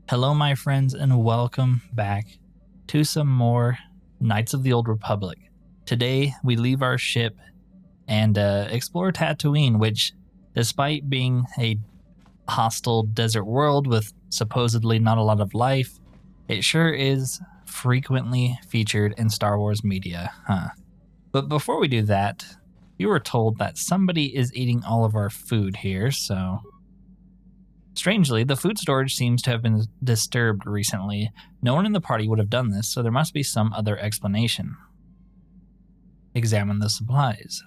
Hello, my friends, and welcome back to some more Knights of the Old Republic. Today, we leave our ship and explore Tatooine, which, despite being a hostile desert world with supposedly not a lot of life, it sure is frequently featured in Star Wars media, huh? But before we do that, we were told that somebody is eating all of our food here, so... Strangely, the food storage seems to have been disturbed recently. No one in the party would have done this, so there must be some other explanation. Examine the supplies.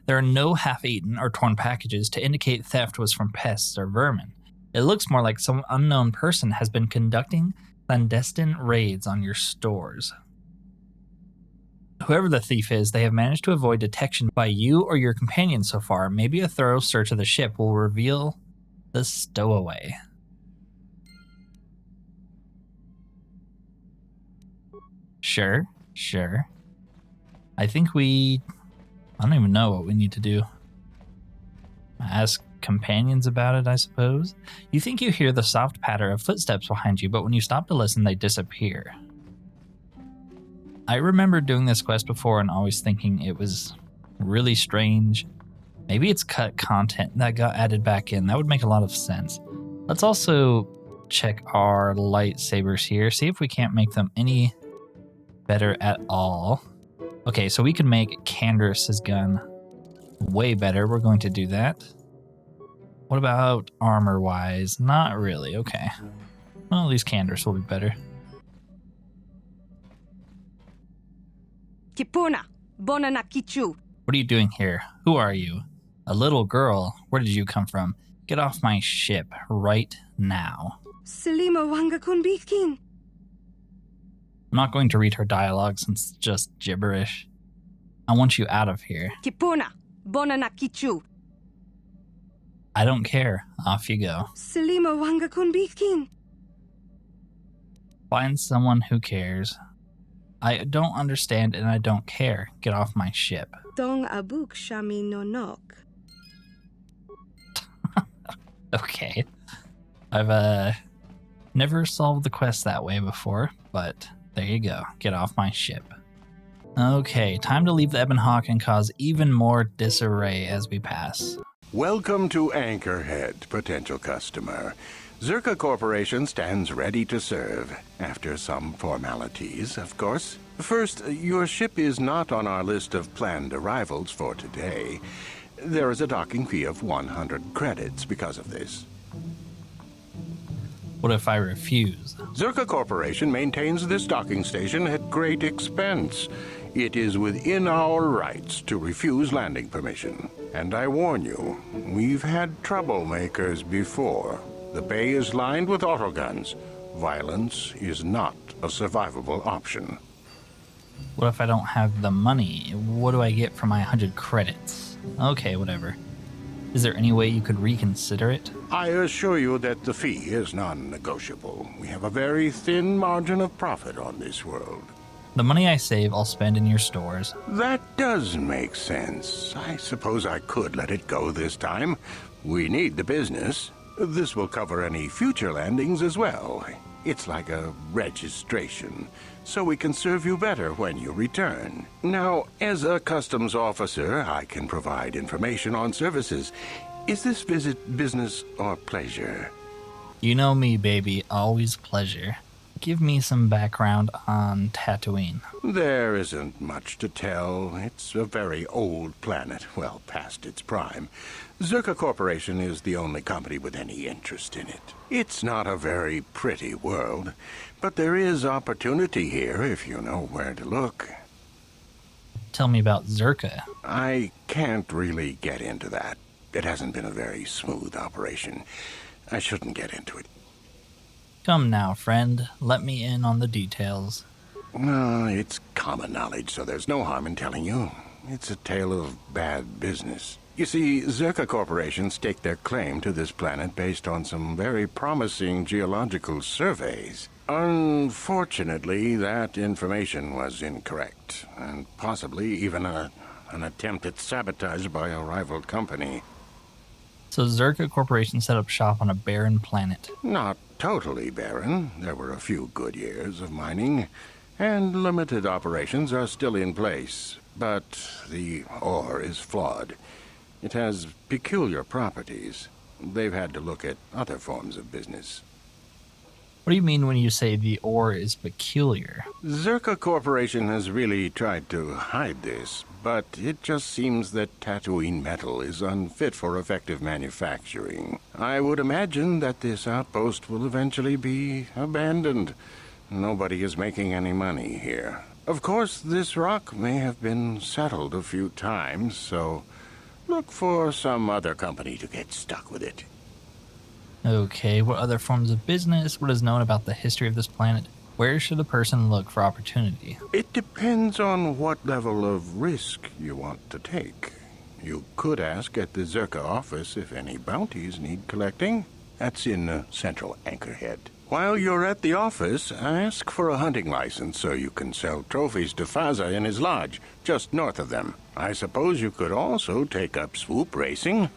There are no half-eaten or torn packages to indicate theft was from pests or vermin. It looks more like some unknown person has been conducting clandestine raids on your stores. Whoever the thief is, they have managed to avoid detection by you or your companion so far. Maybe a thorough search of the ship will reveal the stowaway. Sure. I don't even know what we need to do. Ask companions about it, I suppose. You think you hear the soft patter of footsteps behind you, but when you stop to listen, they disappear. I remember doing this quest before and always thinking it was really strange. Maybe it's cut content that got added back in. That would make a lot of sense. Let's also check our lightsabers here, see if we can't make them any better at all. Okay, so we can make Candace's gun way better. We're going to do that. What about armor-wise? Not really, okay. Well, at least Candace will be better. Kipuna, Bonana Kichu. What are you doing here? Who are you? A little girl? Where did you come from? Get off my ship right now. Selima Wanga Kunbikin. I'm not going to read her dialogue since it's just gibberish. I want you out of here. Kipuna, Bonana Kichu. I don't care. Off you go. Selima Wanga Kunbikin. Find someone who cares. I don't understand and I don't care. Get off my ship. Dong Abuk Shami no Nok. Okay. I've never solved the quest that way before, but there you go. Get off my ship. Okay, time to leave the Ebon Hawk and cause even more disarray as we pass. Welcome to Anchorhead, potential customer. Zerka Corporation stands ready to serve, after some formalities, of course. First, your ship is not on our list of planned arrivals for today. There is a docking fee of 100 credits because of this. What if I refuse? Zerka Corporation maintains this docking station at great expense. It is within our rights to refuse landing permission. And I warn you, we've had troublemakers before. The bay is lined with autoguns. Violence is not a survivable option. What if I don't have the money? What do I get for my 100 credits? Okay, whatever. Is there any way you could reconsider it? I assure you that the fee is non-negotiable. We have a very thin margin of profit on this world. The money I save, I'll spend in your stores. That does make sense. I suppose I could let it go this time. We need the business. This will cover any future landings as well. It's like a registration, so we can serve you better when you return. Now, as a customs officer, I can provide information on services. Is this visit business or pleasure? You know me, baby. Always pleasure. Give me some background on Tatooine. There isn't much to tell. It's a very old planet, well past its prime. Zerka Corporation is the only company with any interest in it. It's not a very pretty world, but there is opportunity here if you know where to look. Tell me about Zerka. I can't really get into that. It hasn't been a very smooth operation. I shouldn't get into it. Come now, friend. Let me in on the details. It's common knowledge, so there's no harm in telling you. It's a tale of bad business. You see, Zerka Corporation staked their claim to this planet based on some very promising geological surveys. Unfortunately, that information was incorrect, and possibly even an attempt at sabotage by a rival company. So Zerka Corporation set up shop on a barren planet. Not totally barren. There were a few good years of mining, and limited operations are still in place. But the ore is flawed. It has peculiar properties. They've had to look at other forms of business. What do you mean when you say the ore is peculiar? Zerka Corporation has really tried to hide this, but it just seems that Tatooine metal is unfit for effective manufacturing. I would imagine that this outpost will eventually be abandoned. Nobody is making any money here. Of course, this rock may have been settled a few times, so look for some other company to get stuck with it. Okay, what other forms of business? What is known about the history of this planet? Where should a person look for opportunity? It depends on what level of risk you want to take. You could ask at the Zerka office if any bounties need collecting. That's in central Anchorhead. While you're at the office, ask for a hunting license so you can sell trophies to Faza in his lodge, just north of them. I suppose you could also take up swoop racing.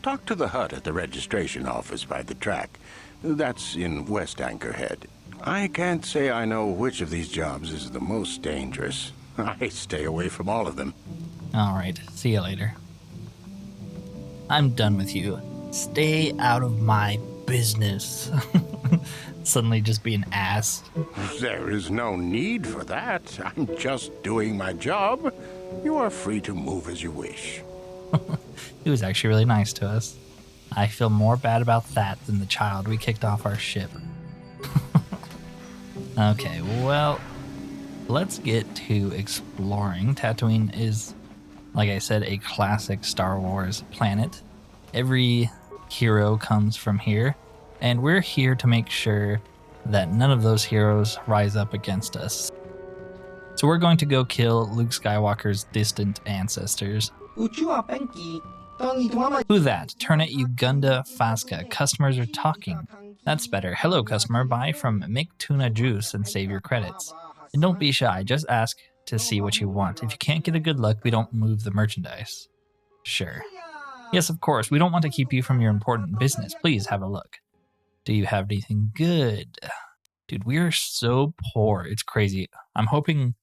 Talk to the hut at the registration office by the track. That's in West Anchorhead. I can't say I know which of these jobs is the most dangerous. I stay away from all of them. Alright, see you later. I'm done with you. Stay out of my business. Suddenly just be an ass. There is no need for that. I'm just doing my job. You are free to move as you wish. He was actually really nice to us. I feel more bad about that than the child we kicked off our ship. Okay, well, let's get to exploring. Tatooine is, like I said, a classic Star Wars planet. Every hero comes from here, and we're here to make sure that none of those heroes rise up against us. So we're going to go kill Luke Skywalker's distant ancestors. Who that? Turn it Uganda Fasca. Customers are talking. That's better. Hello, customer. Buy from Mick Tuna Juice and save your credits. And don't be shy. Just ask to see what you want. If you can't get a good look, we don't move the merchandise. Sure. Yes, of course. We don't want to keep you from your important business. Please have a look. Do you have anything good? Dude, we are so poor. It's crazy. I'm hoping...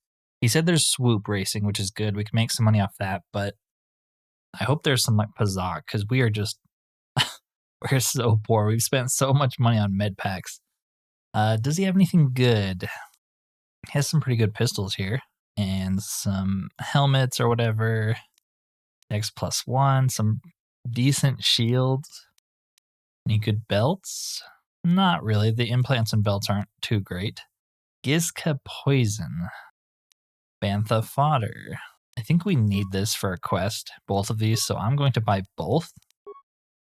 He said there's swoop racing, which is good. We can make some money off that, but I hope there's some like Pazak, because we are just... we're so poor. We've spent so much money on med packs. Does he have anything good? He has some pretty good pistols here. And some helmets or whatever. X+1. Some decent shields. Any good belts? Not really. The implants and belts aren't too great. Gizka Poison. Bantha Fodder. I think we need this for a quest, both of these, so I'm going to buy both,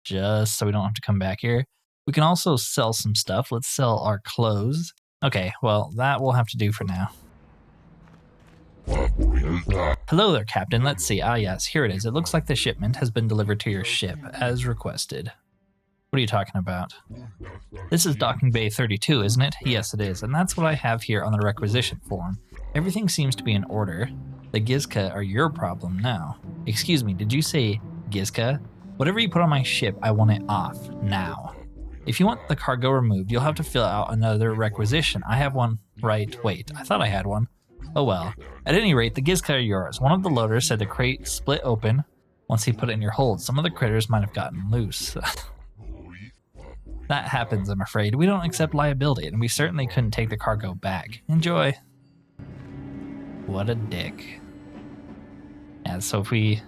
just so we don't have to come back here. We can also sell some stuff. Let's sell our clothes. Okay, well, that will have to do for now. Hello there, Captain. Let's see. Ah, yes, here it is. It looks like the shipment has been delivered to your ship, as requested. What are you talking about? This is Docking Bay 32, isn't it? Yes, it is, and that's what I have here on the requisition form. Everything seems to be in order. The Gizka are your problem now. Excuse me, did you say Gizka? Whatever you put on my ship, I want it off, now. If you want the cargo removed, you'll have to fill out another requisition. I have one, right? Wait, I thought I had one. Oh well. At any rate, the Gizka are yours. One of the loaders said the crate split open once he put it in your hold. Some of the critters might have gotten loose. That happens, I'm afraid. We don't accept liability, and we certainly couldn't take the cargo back. Enjoy. What a dick. Yeah, so if we...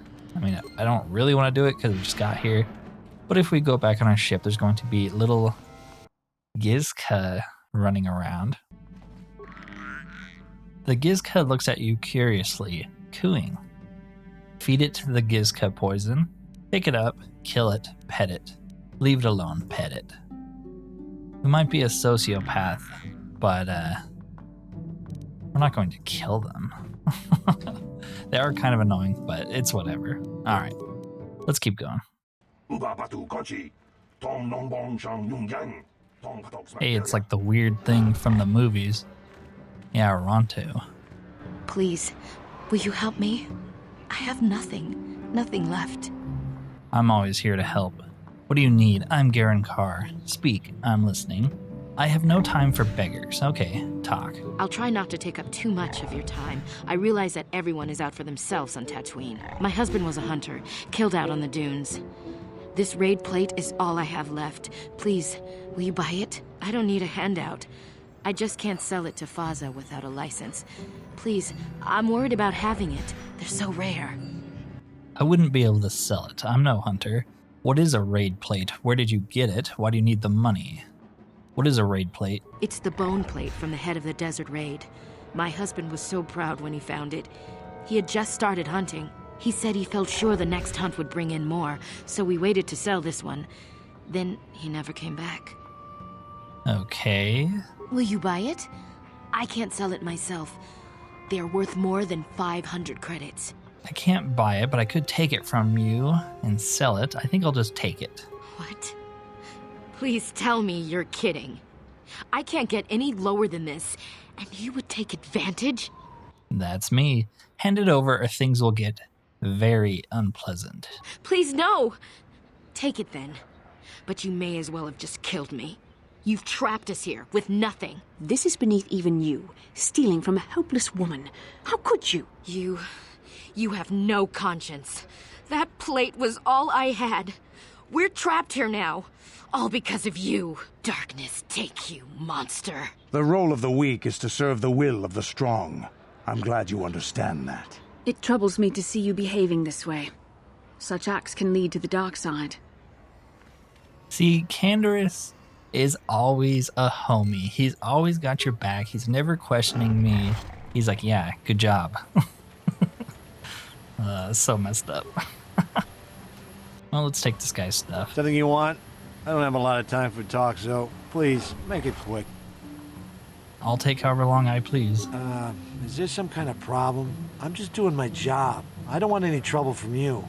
I don't really want to do it because we just got here. But if we go back on our ship, there's going to be little Gizka running around. The Gizka looks at you curiously, cooing. Feed it the Gizka poison. Pick it up, kill it, pet it. Leave it alone, pet it. We might be a sociopath, but we're not going to kill them. They are kind of annoying, but it's whatever. Alright, let's keep going. Hey, it's like the weird thing from the movies. Yeah, Ronto. Please, will you help me? I have nothing left. I'm always here to help. What do you need? I'm Garen Carr. Speak, I'm listening. I have no time for beggars. Okay, talk. I'll try not to take up too much of your time. I realize that everyone is out for themselves on Tatooine. My husband was a hunter, killed out on the dunes. This raid plate is all I have left. Please, will you buy it? I don't need a handout. I just can't sell it to Faza without a license. Please, I'm worried about having it. They're so rare. I wouldn't be able to sell it. I'm no hunter. What is a raid plate? Where did you get it? Why do you need the money? What is a raid plate? It's the bone plate from the head of the desert raid. My husband was so proud when he found it. He had just started hunting. He said he felt sure the next hunt would bring in more, so we waited to sell this one. Then he never came back. Okay. Will you buy it? I can't sell it myself. They are worth more than 500 credits. I can't buy it, but I could take it from you and sell it. I think I'll just take it. What? Please tell me you're kidding. I can't get any lower than this, and you would take advantage? That's me. Hand it over or things will get very unpleasant. Please, no! Take it then. But you may as well have just killed me. You've trapped us here with nothing. This is beneath even you, stealing from a helpless woman. How could you? You have no conscience. That plate was all I had. We're trapped here now. All because of you. Darkness take you, monster. The role of the weak is to serve the will of the strong. I'm glad you understand that. It troubles me to see you behaving this way. Such acts can lead to the dark side. See, Candaris is always a homie. He's always got your back. He's never questioning me. He's like, yeah, good job. So messed up. Well, let's take this guy's stuff. Something you want? I don't have a lot of time for talk, so please, make it quick. I'll take however long I please. Is there some kind of problem? I'm just doing my job. I don't want any trouble from you.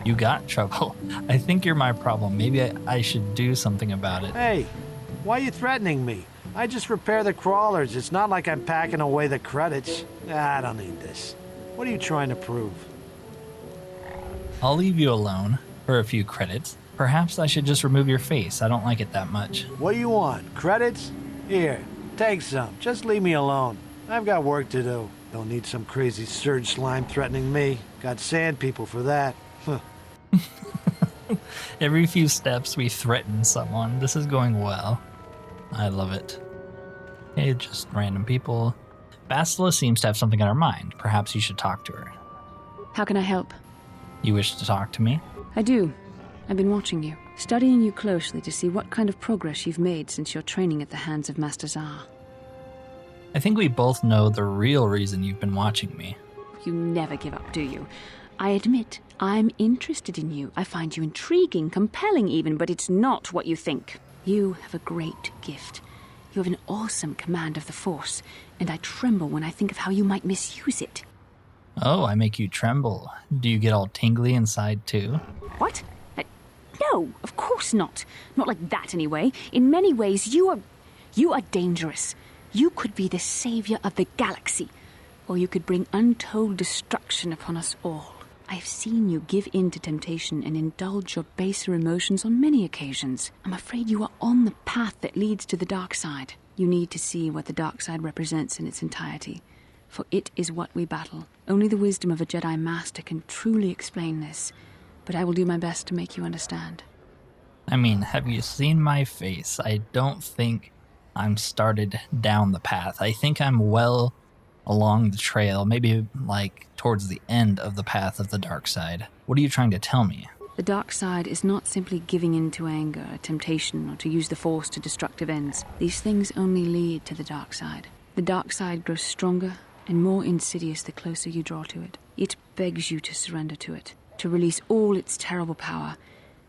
You got trouble. I think you're my problem. Maybe I should do something about it. Hey, why are you threatening me? I just repair the crawlers. It's not like I'm packing away the credits. I don't need this. What are you trying to prove? I'll leave you alone for a few credits. Perhaps I should just remove your face. I don't like it that much. What do you want? Credits? Here, take some. Just leave me alone. I've got work to do. Don't need some crazy surge slime threatening me. Got sand people for that. Every few steps we threaten someone. This is going well. I love it. Hey, just random people. Bastila seems to have something on her mind. Perhaps you should talk to her. How can I help? You wish to talk to me? I do. I've been watching you, studying you closely to see what kind of progress you've made since your training at the hands of Master Zar. I think we both know the real reason you've been watching me. You never give up, do you? I admit, I'm interested in you. I find you intriguing, compelling even, but it's not what you think. You have a great gift. You have an awesome command of the Force, and I tremble when I think of how you might misuse it. Oh, I make you tremble. Do you get all tingly inside too? What? No, of course not. Not like that anyway. In many ways, you are dangerous. You could be the savior of the galaxy, or you could bring untold destruction upon us all. I've seen you give in to temptation and indulge your baser emotions on many occasions. I'm afraid you are on the path that leads to the dark side. You need to see what the dark side represents in its entirety, for it is what we battle. Only the wisdom of a Jedi Master can truly explain this, but I will do my best to make you understand. I mean, have you seen my face? I don't think I'm started down the path. I think I'm well along the trail, maybe like towards the end of the path of the dark side. What are you trying to tell me? The dark side is not simply giving in to anger, temptation, or to use the Force to destructive ends. These things only lead to the dark side. The dark side grows stronger and more insidious the closer you draw to it. It begs you to surrender to it, to release all its terrible power,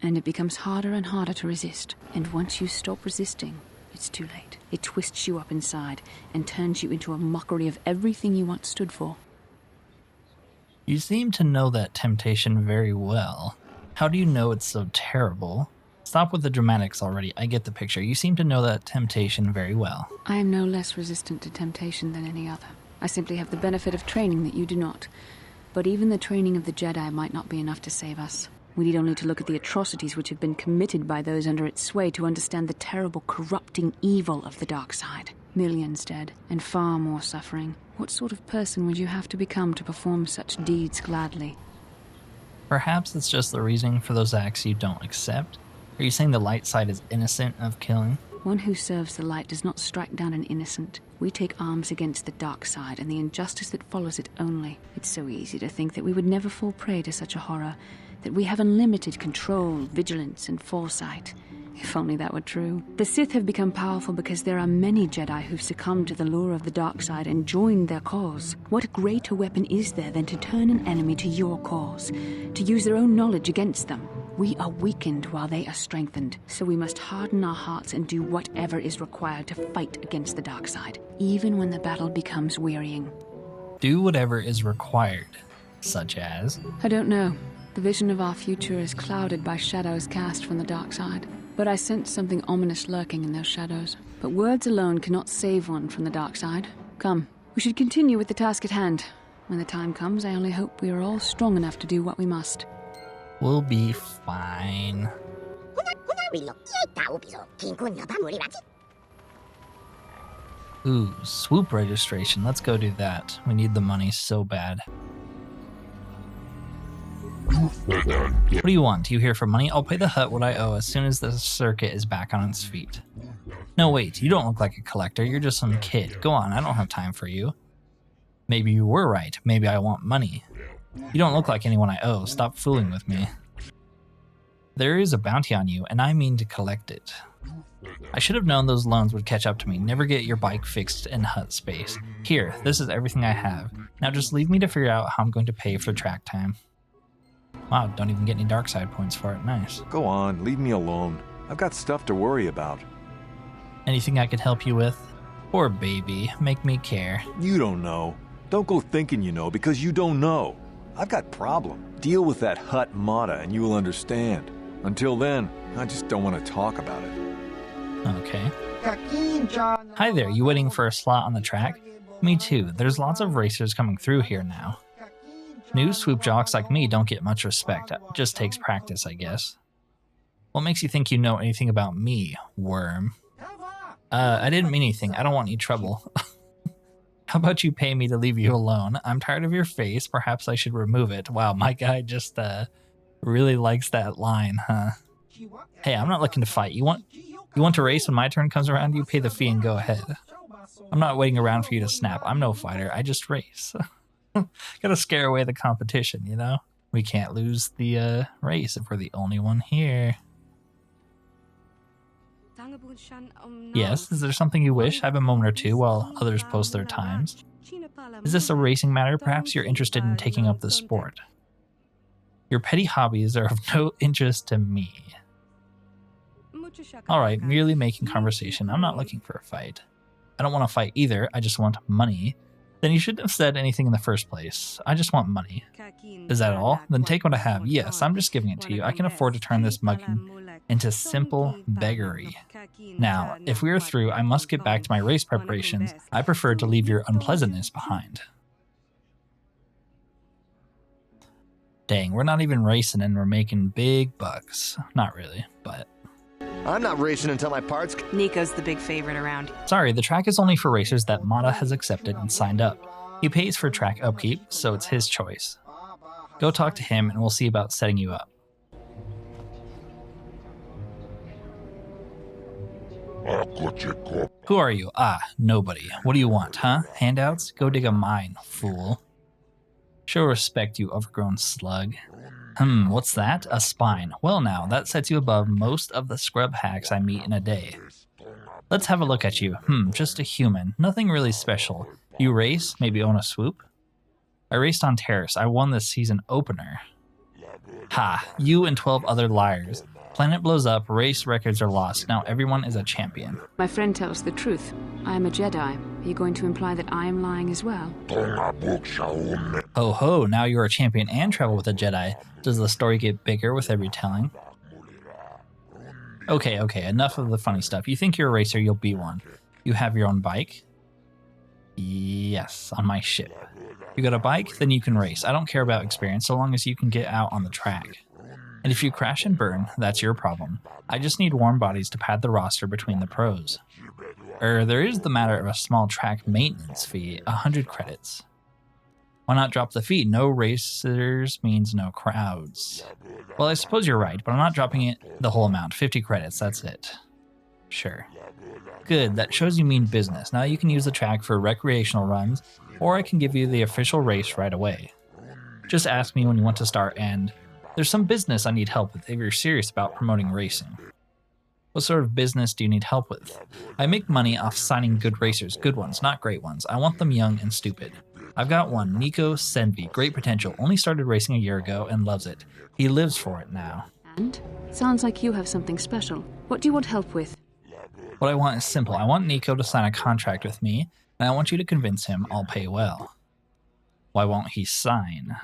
and it becomes harder and harder to resist. And once you stop resisting, it's too late. It twists you up inside and turns you into a mockery of everything you once stood for. You seem to know that temptation very well. How do you know it's so terrible? Stop with the dramatics already. I get the picture. You seem to know that temptation very well. I am no less resistant to temptation than any other. I simply have the benefit of training that you do not. But even the training of the Jedi might not be enough to save us. We need only to look at the atrocities which have been committed by those under its sway to understand the terrible corrupting evil of the dark side. Millions dead, and far more suffering. What sort of person would you have to become to perform such deeds gladly? Perhaps it's just the reasoning for those acts you don't accept. Are you saying the light side is innocent of killing? One who serves the light does not strike down an innocent. We take arms against the dark side and the injustice that follows it only. It's so easy to think that we would never fall prey to such a horror, that we have unlimited control, vigilance, and foresight. If only that were true. The Sith have become powerful because there are many Jedi who've succumbed to the lure of the dark side and joined their cause. What greater weapon is there than to turn an enemy to your cause, to use their own knowledge against them? We are weakened while they are strengthened, so we must harden our hearts and do whatever is required to fight against the dark side, even when the battle becomes wearying. Do whatever is required, such as? I don't know. The vision of our future is clouded by shadows cast from the dark side. But I sense something ominous lurking in those shadows. But words alone cannot save one from the dark side. Come, we should continue with the task at hand. When the time comes, I only hope we are all strong enough to do what we must. We'll be fine. Ooh, swoop registration. Let's go do that. We need the money so bad. What do you want? Do you hear for money? I'll pay the hut what I owe as soon as the circuit is back on its feet. No, wait, you don't look like a collector. You're just some kid. Go on, I don't have time for you. Maybe you were right. Maybe I want money. You don't look like anyone I owe. Stop fooling with me. There is a bounty on you, and I mean to collect it. I should have known those loans would catch up to me. Never get your bike fixed in hut space. Here, this is everything I have. Now just leave me to figure out how I'm going to pay for track time. Wow, don't even get any dark side points for it. Nice. Go on, leave me alone. I've got stuff to worry about. Anything I could help you with? Poor baby, make me care. You don't know. Don't go thinking you know, because you don't know. I've got problem. Deal with that hut Mata and you will understand. Until then, I just don't want to talk about it. Okay. Hi there, you waiting for a slot on the track? Me too. There's lots of racers coming through here now. New swoop jocks like me don't get much respect. It just takes practice, I guess. What makes you think you know anything about me, worm? I didn't mean anything. I don't want any trouble. How about you pay me to leave you alone? I'm tired of your face. Perhaps I should remove it. Wow, my guy just really likes that line, huh? Hey, I'm not looking to fight. You want to race when my turn comes around? You pay the fee and go ahead. I'm not waiting around for you to snap. I'm no fighter. I just race. Gotta scare away the competition, you know? We can't lose the race if we're the only one here. Yes, is there something you wish? I have a moment or two while others post their times. Is this a racing matter? Perhaps you're interested in taking up the sport. Your petty hobbies are of no interest to me. Alright, merely making conversation. I'm not looking for a fight. I don't want to fight either, I just want money. Then you shouldn't have said anything in the first place. I just want money. Is that all? Then take what I have. Yes, I'm just giving it to you. I can afford to turn this mugging into simple beggary. Now, if we are through, I must get back to my race preparations. I prefer to leave your unpleasantness behind. Dang, we're not even racing and we're making big bucks. Not really, but... I'm not racing until my parts... Nico's the big favorite around. Sorry, the track is only for racers that Mata has accepted and signed up. He pays for track upkeep, so it's his choice. Go talk to him and we'll see about setting you up. Who are you? Ah, nobody. What do you want, huh? Handouts? Go dig a mine, fool. Show respect, you overgrown slug. What's that? A spine. Well now, that sets you above most of the scrub hacks I meet in a day. Let's have a look at you. Just a human. Nothing really special. You race? Maybe own a swoop? I raced on Terrace. I won the season opener. Ha, you and 12 other liars. Planet blows up, race records are lost. Now everyone is a champion. My friend tells the truth. I am a Jedi. Are you going to imply that I am lying as well? Ho ho, now you're a champion and travel with a Jedi. Does the story get bigger with every telling? Okay, enough of the funny stuff. You think you're a racer, you'll be one. You have your own bike? Yes, on my ship. You got a bike? Then you can race. I don't care about experience, so long as you can get out on the track. And if you crash and burn, that's your problem. I just need warm bodies to pad the roster between the pros. There is the matter of a small track maintenance fee, 100 credits. Why not drop the fee? No racers means no crowds. Well, I suppose you're right, but I'm not dropping it the whole amount. 50 credits, that's it. Sure. Good, that shows you mean business. Now you can use the track for recreational runs, or I can give you the official race right away. Just ask me when you want to start, and there's some business I need help with if you're serious about promoting racing. What sort of business do you need help with? I make money off signing good racers, good ones, not great ones. I want them young and stupid. I've got one, Nico Senvi, great potential, only started racing a year ago and loves it. He lives for it now. And? Sounds like you have something special. What do you want help with? What I want is simple. I want Nico to sign a contract with me, and I want you to convince him I'll pay well. Why won't he sign?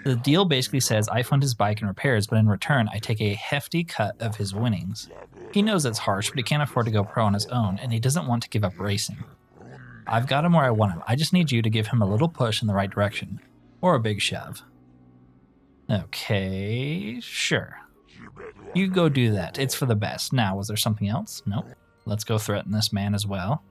The deal basically says I fund his bike and repairs, but in return I take a hefty cut of his winnings. He knows it's harsh, but he can't afford to go pro on his own, and he doesn't want to give up racing. I've got him where I want him. I just need you to give him a little push in the right direction. Or a big shove. Okay, sure. You go do that. It's for the best. Now, was there something else? Nope. Let's go threaten this man as well.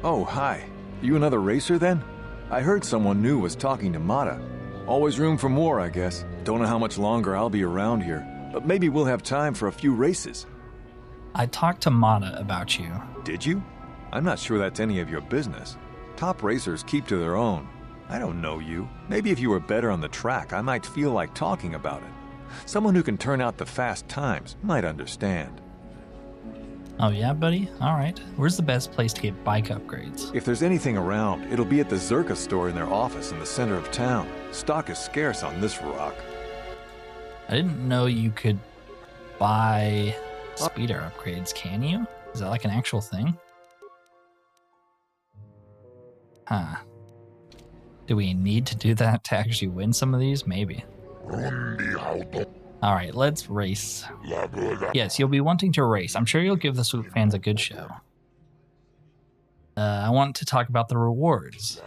Oh, hi. You another racer then? I heard someone new was talking to Mata. Always room for more, I guess. Don't know how much longer I'll be around here, but maybe we'll have time for a few races. I talked to Mata about you. Did you? I'm not sure that's any of your business. Top racers keep to their own. I don't know you. Maybe if you were better on the track, I might feel like talking about it. Someone who can turn out the fast times might understand. Oh yeah, buddy? Alright. Where's the best place to get bike upgrades? If there's anything around, it'll be at the Zerka store in their office in the center of town. Stock is scarce on this rock. I didn't know you could buy speeder upgrades, can you? Is that like an actual thing? Huh. Do we need to do that to actually win some of these? Maybe. Alright, let's race. Yes, you'll be wanting to race. I'm sure you'll give the Swoop fans a good show. I want to talk about the rewards.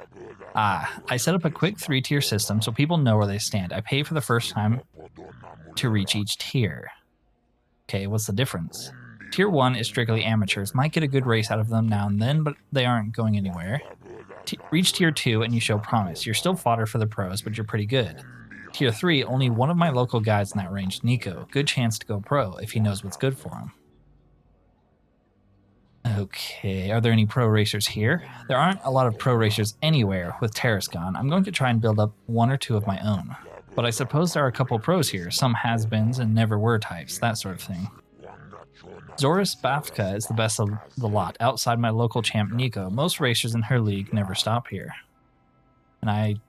I set up a quick 3-tier system so people know where they stand. I pay for the first time to reach each tier. Okay, what's the difference? Tier 1 is strictly amateurs. Might get a good race out of them now and then, but they aren't going anywhere. Reach Tier 2 and you show promise. You're still fodder for the pros, but you're pretty good. Tier 3, only one of my local guys in that range, Nico. Good chance to go pro if he knows what's good for him. Okay, are there any pro racers here? There aren't a lot of pro racers anywhere with Terrace gone. I'm going to try and build up 1 or 2 of my own. But I suppose there are a couple pros here, some has-beens and never-were types, that sort of thing. Zoris Bafka is the best of the lot, outside my local champ Nico. Most racers in her league never stop here. And I'm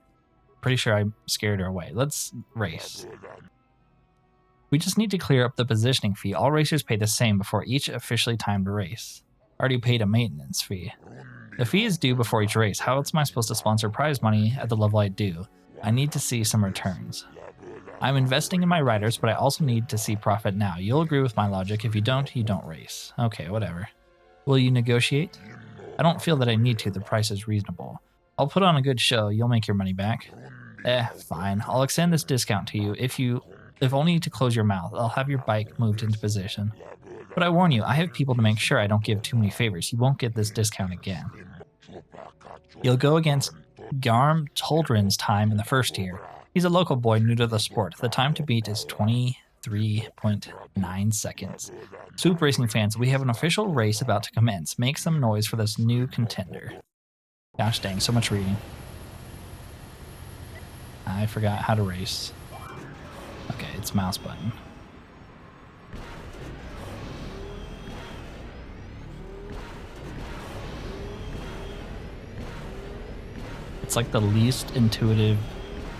pretty sure I scared her away. Let's race. We just need to clear up the positioning fee. All racers pay the same before each officially timed race. Already paid a maintenance fee. The fee is due before each race. How else am I supposed to sponsor prize money at the level I do? I need to see some returns. I'm investing in my riders, but I also need to see profit now. You'll agree with my logic. If you don't race. Okay, whatever. Will you negotiate? I don't feel that I need to. The price is reasonable. I'll put on a good show. You'll make your money back. Fine. I'll extend this discount to you if only to close your mouth. I'll have your bike moved into position. But I warn you, I have people to make sure I don't give too many favors. You won't get this discount again. You'll go against Garm Toldrin's time in the first tier. He's a local boy new to the sport. The time to beat is 23.9 seconds. Swoop Racing fans, we have an official race about to commence. Make some noise for this new contender. Gosh dang, so much reading. I forgot how to race. Okay, it's mouse button. It's like the least intuitive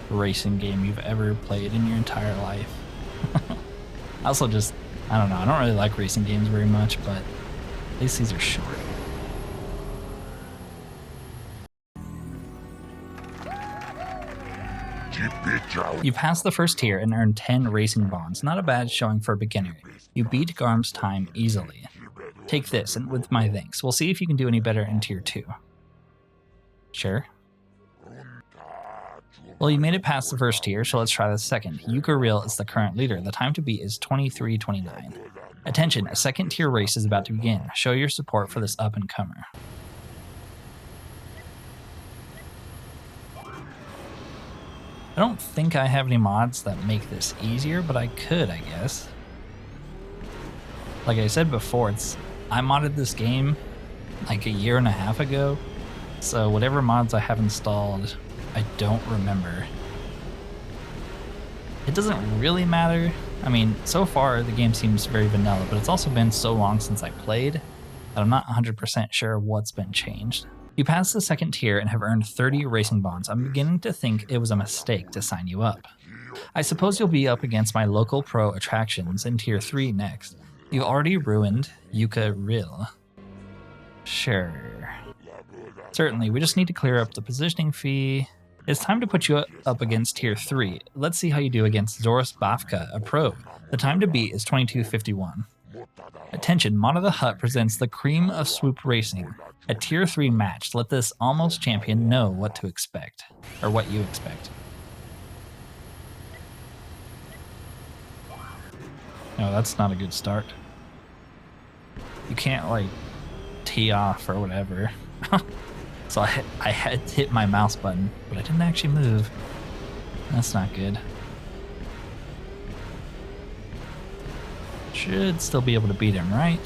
racing game you've ever played in your entire life. I also just, I don't know, I don't really like racing games very much, but at least these are short. You passed the first tier and earned 10 racing bonds. Not a bad showing for a beginner. You beat Garm's time easily. Take this, and with my thanks. We'll see if you can do any better in tier 2. Sure. Well, you made it past the first tier, so let's try the second. Yuka Real is the current leader. The time to beat is 23:29. Attention, a second tier race is about to begin. Show your support for this up-and-comer. I don't think I have any mods that make this easier, but I could, I guess. Like I said before, I modded this game like a year and a half ago, so whatever mods I have installed, I don't remember. It doesn't really matter. I mean, so far the game seems very vanilla, but it's also been so long since I played that I'm not 100% sure what's been changed. You passed the second tier and have earned 30 racing bonds. I'm beginning to think it was a mistake to sign you up. I suppose you'll be up against my local pro attractions in tier 3 next. You already ruined Yuka Real. Sure. Certainly, we just need to clear up the positioning fee. It's time to put you up against tier 3. Let's see how you do against Zoris Bafka, a pro. The time to beat is 22:51. Attention, Mod of the Hut presents the cream of swoop racing. A tier 3 match. Let this almost champion know what to expect. Or what you expect. No, that's not a good start. You can't, like, tee off or whatever. So I had to hit my mouse button, but I didn't actually move. That's not good. Should still be able to beat him, right?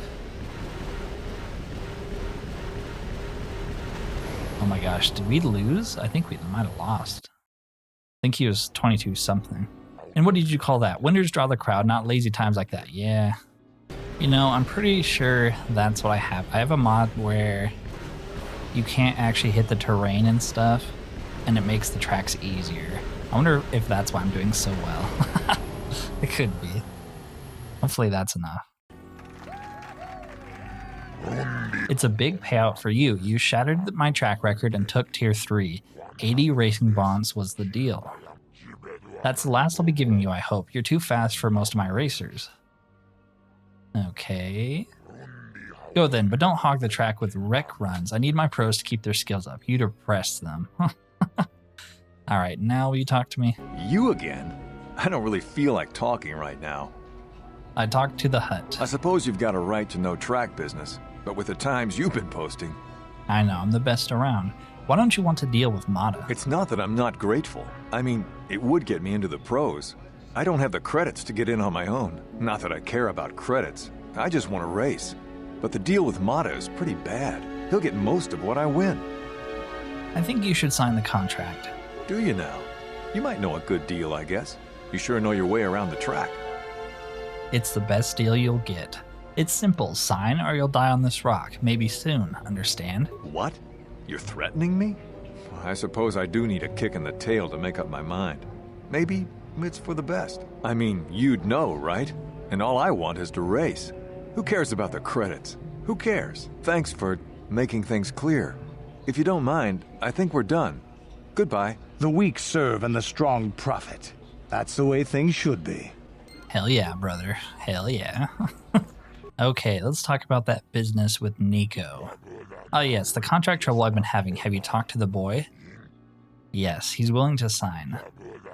Oh my gosh, did we lose? I think we might have lost. I think he was 22 something. And what did you call that? Winners draw the crowd, not lazy times like that. Yeah. You know, I'm pretty sure that's what I have. I have a mod where you can't actually hit the terrain and stuff, and it makes the tracks easier. I wonder if that's why I'm doing so well. It could be. Hopefully that's enough. It's a big payout for you. You shattered my track record and took tier 3. 80 racing bonds was the deal. That's the last I'll be giving you, I hope. You're too fast for most of my racers. Okay. Go then, but don't hog the track with wreck runs. I need my pros to keep their skills up. You depress them. Alright, now will you talk to me? You again? I don't really feel like talking right now. I talked to the hut. I suppose you've got a right to know track business, but with the times you've been posting... I know, I'm the best around. Why don't you want to deal with Mata? It's not that I'm not grateful. I mean, it would get me into the pros. I don't have the credits to get in on my own. Not that I care about credits. I just want to race. But the deal with Mata is pretty bad. He'll get most of what I win. I think you should sign the contract. Do you now? You might know a good deal, I guess. You sure know your way around the track. It's the best deal you'll get. It's simple. Sign or you'll die on this rock. Maybe soon, understand? What? You're threatening me? I suppose I do need a kick in the tail to make up my mind. Maybe it's for the best. I mean, you'd know, right? And all I want is to race. Who cares about the credits? Who cares? Thanks for making things clear. If you don't mind, I think we're done. Goodbye. The weak serve and the strong profit. That's the way things should be. Hell yeah, brother. Hell yeah. Okay, let's talk about that business with Nico. Oh yes, the contract trouble I've been having. Have you talked to the boy? Yes, he's willing to sign.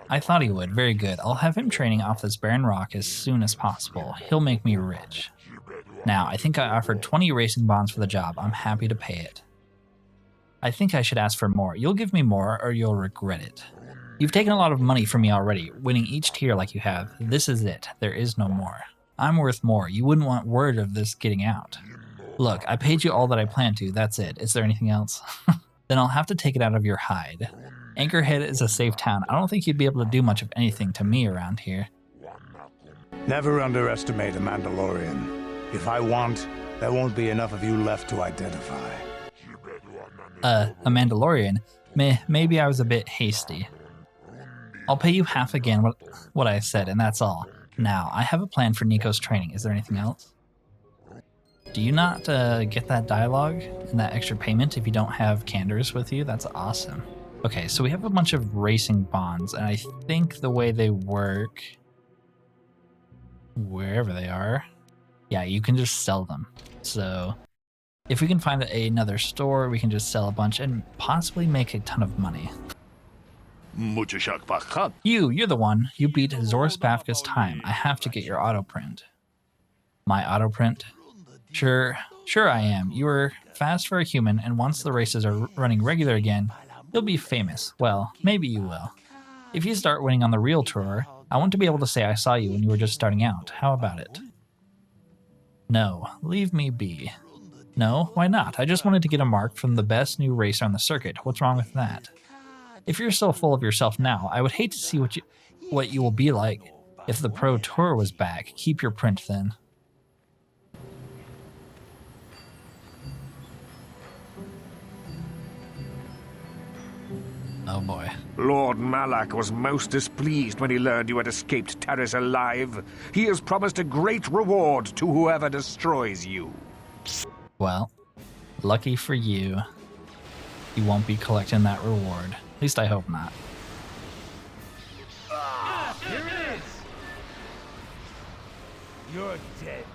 I thought he would. Very good. I'll have him training off this barren rock as soon as possible. He'll make me rich. Now, I think I offered 20 racing bonds for the job. I'm happy to pay it. I think I should ask for more. You'll give me more or you'll regret it. You've taken a lot of money from me already, winning each tier like you have. This is it. There is no more. I'm worth more. You wouldn't want word of this getting out. Look, I paid you all that I planned to. That's it. Is there anything else? Then I'll have to take it out of your hide. Anchorhead is a safe town. I don't think you'd be able to do much of anything to me around here. Never underestimate a Mandalorian. If I want, there won't be enough of you left to identify. A Mandalorian? Maybe I was a bit hasty. I'll pay you half again what I said, and that's all. Now, I have a plan for Nico's training. Is there anything else? Do you not get that dialogue and that extra payment if you don't have Candors with you? That's awesome. Okay, so we have a bunch of racing bonds, and I think the way they work, wherever they are, yeah, you can just sell them. So if we can find another store, we can just sell a bunch and possibly make a ton of money. You're the one. You beat Zor's Bafka's time. I have to get your autoprint. My autoprint? Sure I am. You were fast for a human, and once the races are running regular again, you'll be famous. Well, maybe you will. If you start winning on the real tour, I want to be able to say I saw you when you were just starting out. How about it? No, leave me be. No, why not? I just wanted to get a mark from the best new racer on the circuit. What's wrong with that? If you're so full of yourself now, I would hate to see what you will be like if the Pro Tour was back. Keep your print then. Oh boy. Lord Malak was most displeased when he learned you had escaped Terrace alive. He has promised a great reward to whoever destroys you. Well, lucky for you, you won't be collecting that reward. At least I hope not. Here it is! You're dead.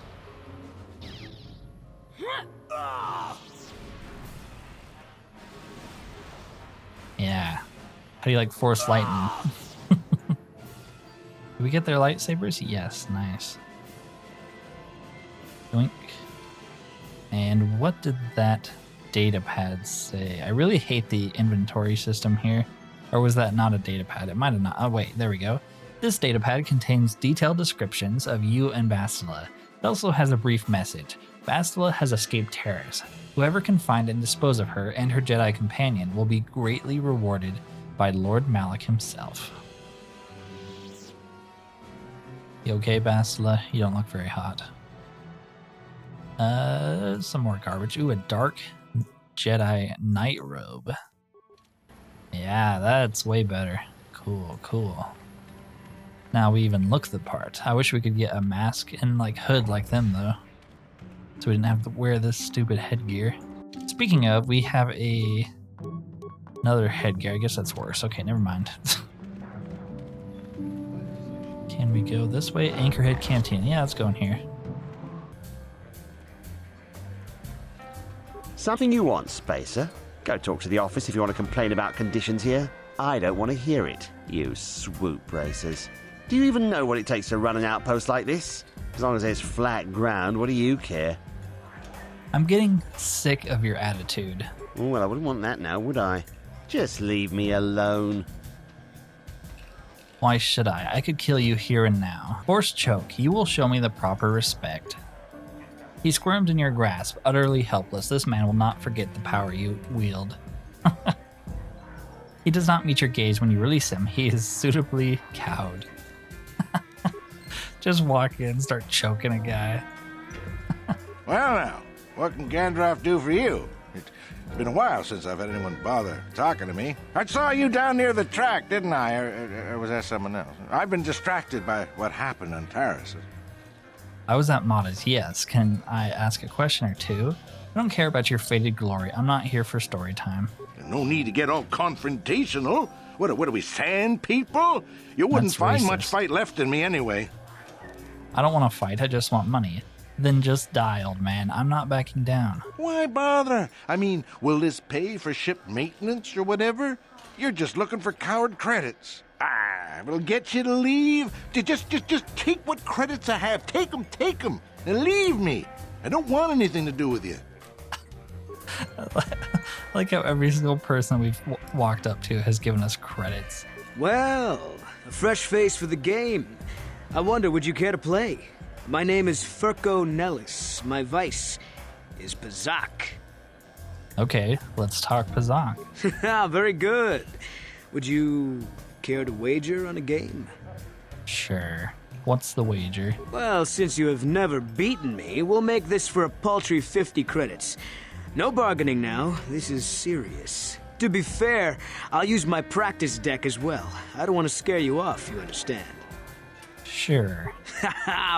Yeah. How do you like force lightning? Did we get their lightsabers? Yes, nice. Doink. And what did that data pad say? I really hate the inventory system here. Or was that not a data pad? It might have not. Oh, wait, there we go. This data pad contains detailed descriptions of you and Bastila. It also has a brief message. Bastila has escaped Terrace. Whoever can find and dispose of her and her Jedi companion will be greatly rewarded by Lord Malak himself. You okay, Bastila? You don't look very hot. Some more garbage. Ooh, a dark Jedi night robe. Yeah, that's way better. Cool. Now we even look the part. I wish we could get a mask and like hood like them though, so we didn't have to wear this stupid headgear. Speaking of, we have another headgear. I guess that's worse. Okay, never mind. Can we go this way? Anchorhead Cantina. Yeah, let's go in here. Something you want, Spacer? Go talk to the office if you want to complain about conditions here. I don't want to hear it, you swoop racers. Do you even know what it takes to run an outpost like this? As long as there's flat ground, what do you care? I'm getting sick of your attitude. Well, I wouldn't want that now, would I? Just leave me alone. Why should I? I could kill you here and now. Force choke. You will show me the proper respect. He squirmed in your grasp, utterly helpless. This man will not forget the power you wield. He does not meet your gaze when you release him. He is suitably cowed. Just walk in, start choking a guy. Well now, what can Gandalf do for you? It's been a while since I've had anyone bother talking to me. I saw you down near the track, didn't I? Or was that someone else? I've been distracted by what happened on Taris. I was at Mata's, yes. Can I ask a question or two? I don't care about your faded glory. I'm not here for story time. No need to get all confrontational. What are we, sand people? You wouldn't find much fight left in me anyway. I don't want to fight. I just want money. Then just die, old man. I'm not backing down. Why bother? I mean, will this pay for ship maintenance or whatever? You're just looking for coward credits. It'll get you to leave. Just take what credits I have. Take them, and leave me. I don't want anything to do with you. Like how every single person we've walked up to has given us credits. Well, a fresh face for the game. I wonder, would you care to play? My name is Furco Nellis. My vice is Pazak. Okay, let's talk Pazak. Very good. Would you care to wager on a game? Sure. What's the wager? Well, since you have never beaten me, we'll make this for a paltry 50 credits. No bargaining now. This is serious. To be fair, I'll use my practice deck as well. I don't want to scare you off, you understand. Sure.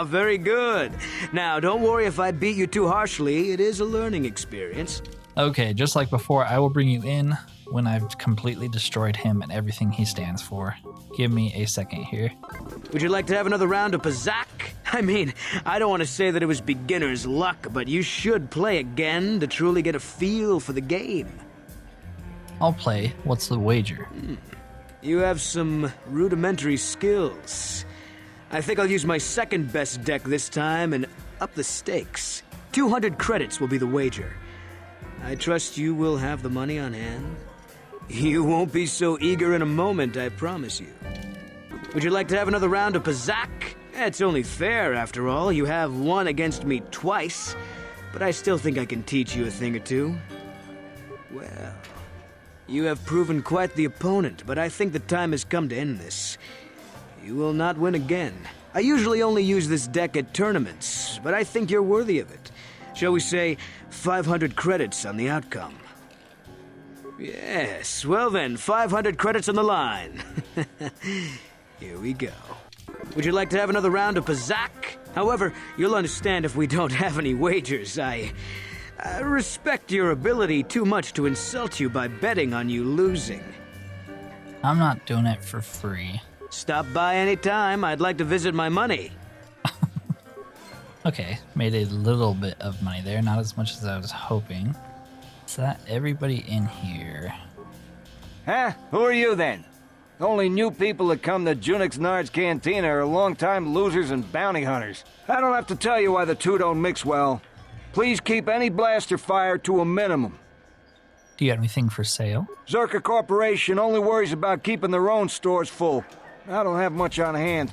Very good. Now, don't worry if I beat you too harshly. It is a learning experience. Okay, just like before, I will bring you in when I've completely destroyed him and everything he stands for. Give me a second here. Would you like to have another round of Pazak? I mean, I don't want to say that it was beginner's luck, but you should play again to truly get a feel for the game. I'll play. What's the wager? You have some rudimentary skills. I think I'll use my second best deck this time and up the stakes. 200 credits will be the wager. I trust you will have the money on hand. You won't be so eager in a moment, I promise you. Would you like to have another round of Pazak? It's only fair, after all. You have won against me twice, but I still think I can teach you a thing or two. Well, you have proven quite the opponent, but I think the time has come to end this. You will not win again. I usually only use this deck at tournaments, but I think you're worthy of it. Shall we say 500 credits on the outcome? Yes, well then, 500 credits on the line. Here we go. Would you like to have another round of Pazak? However, you'll understand if we don't have any wagers. I respect your ability too much to insult you by betting on you losing. I'm not doing it for free. Stop by any time. I'd like to visit my money. Okay, made a little bit of money there, not as much as I was hoping. Is that everybody in here? Huh? Who are you then? The only new people that come to Junix Nard's Cantina are long-time losers and bounty hunters. I don't have to tell you why the two don't mix well. Please keep any blaster fire to a minimum. Do you have anything for sale? Zerka Corporation only worries about keeping their own stores full. I don't have much on hand.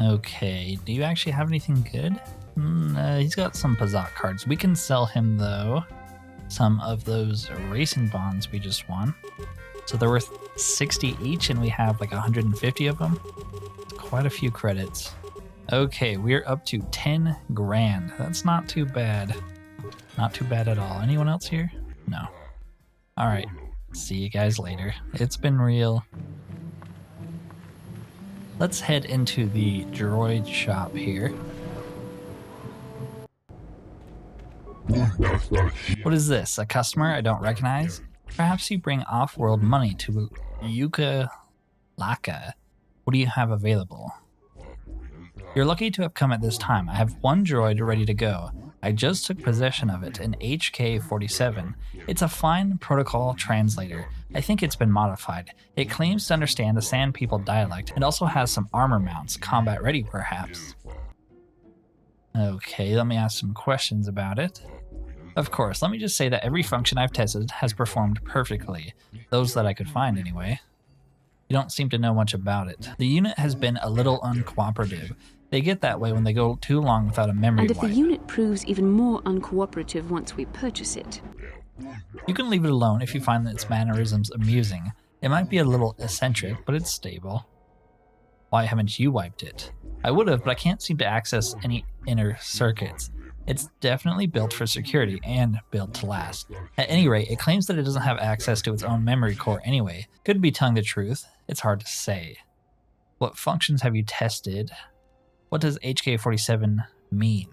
Okay, do you actually have anything good? He's got some Pazak cards. We can sell him, though, some of those racing bonds we just won. So they're worth 60 each, and we have like 150 of them. It's quite a few credits. Okay, we're up to 10 grand. That's not too bad. Not too bad at all. Anyone else here? No. All right. See you guys later. It's been real. Let's head into the droid shop here. What is this? A customer I don't recognize? Perhaps you bring off-world money to Yuka Laka. What do you have available? You're lucky to have come at this time. I have one droid ready to go. I just took possession of it, an HK-47. It's a fine protocol translator. I think it's been modified. It claims to understand the Sand People dialect and also has some armor mounts, combat ready perhaps. Okay, let me ask some questions about it. Of course, let me just say that every function I've tested has performed perfectly. Those that I could find anyway. You don't seem to know much about it. The unit has been a little uncooperative. They get that way when they go too long without a memory wipe. And if the unit proves even more uncooperative once we purchase it? You can leave it alone if you find that its mannerisms amusing. It might be a little eccentric, but it's stable. Why haven't you wiped it? I would have, but I can't seem to access any inner circuits. It's definitely built for security and built to last. At any rate, it claims that it doesn't have access to its own memory core anyway. Could be telling the truth. It's hard to say. What functions have you tested? What does HK-47 mean?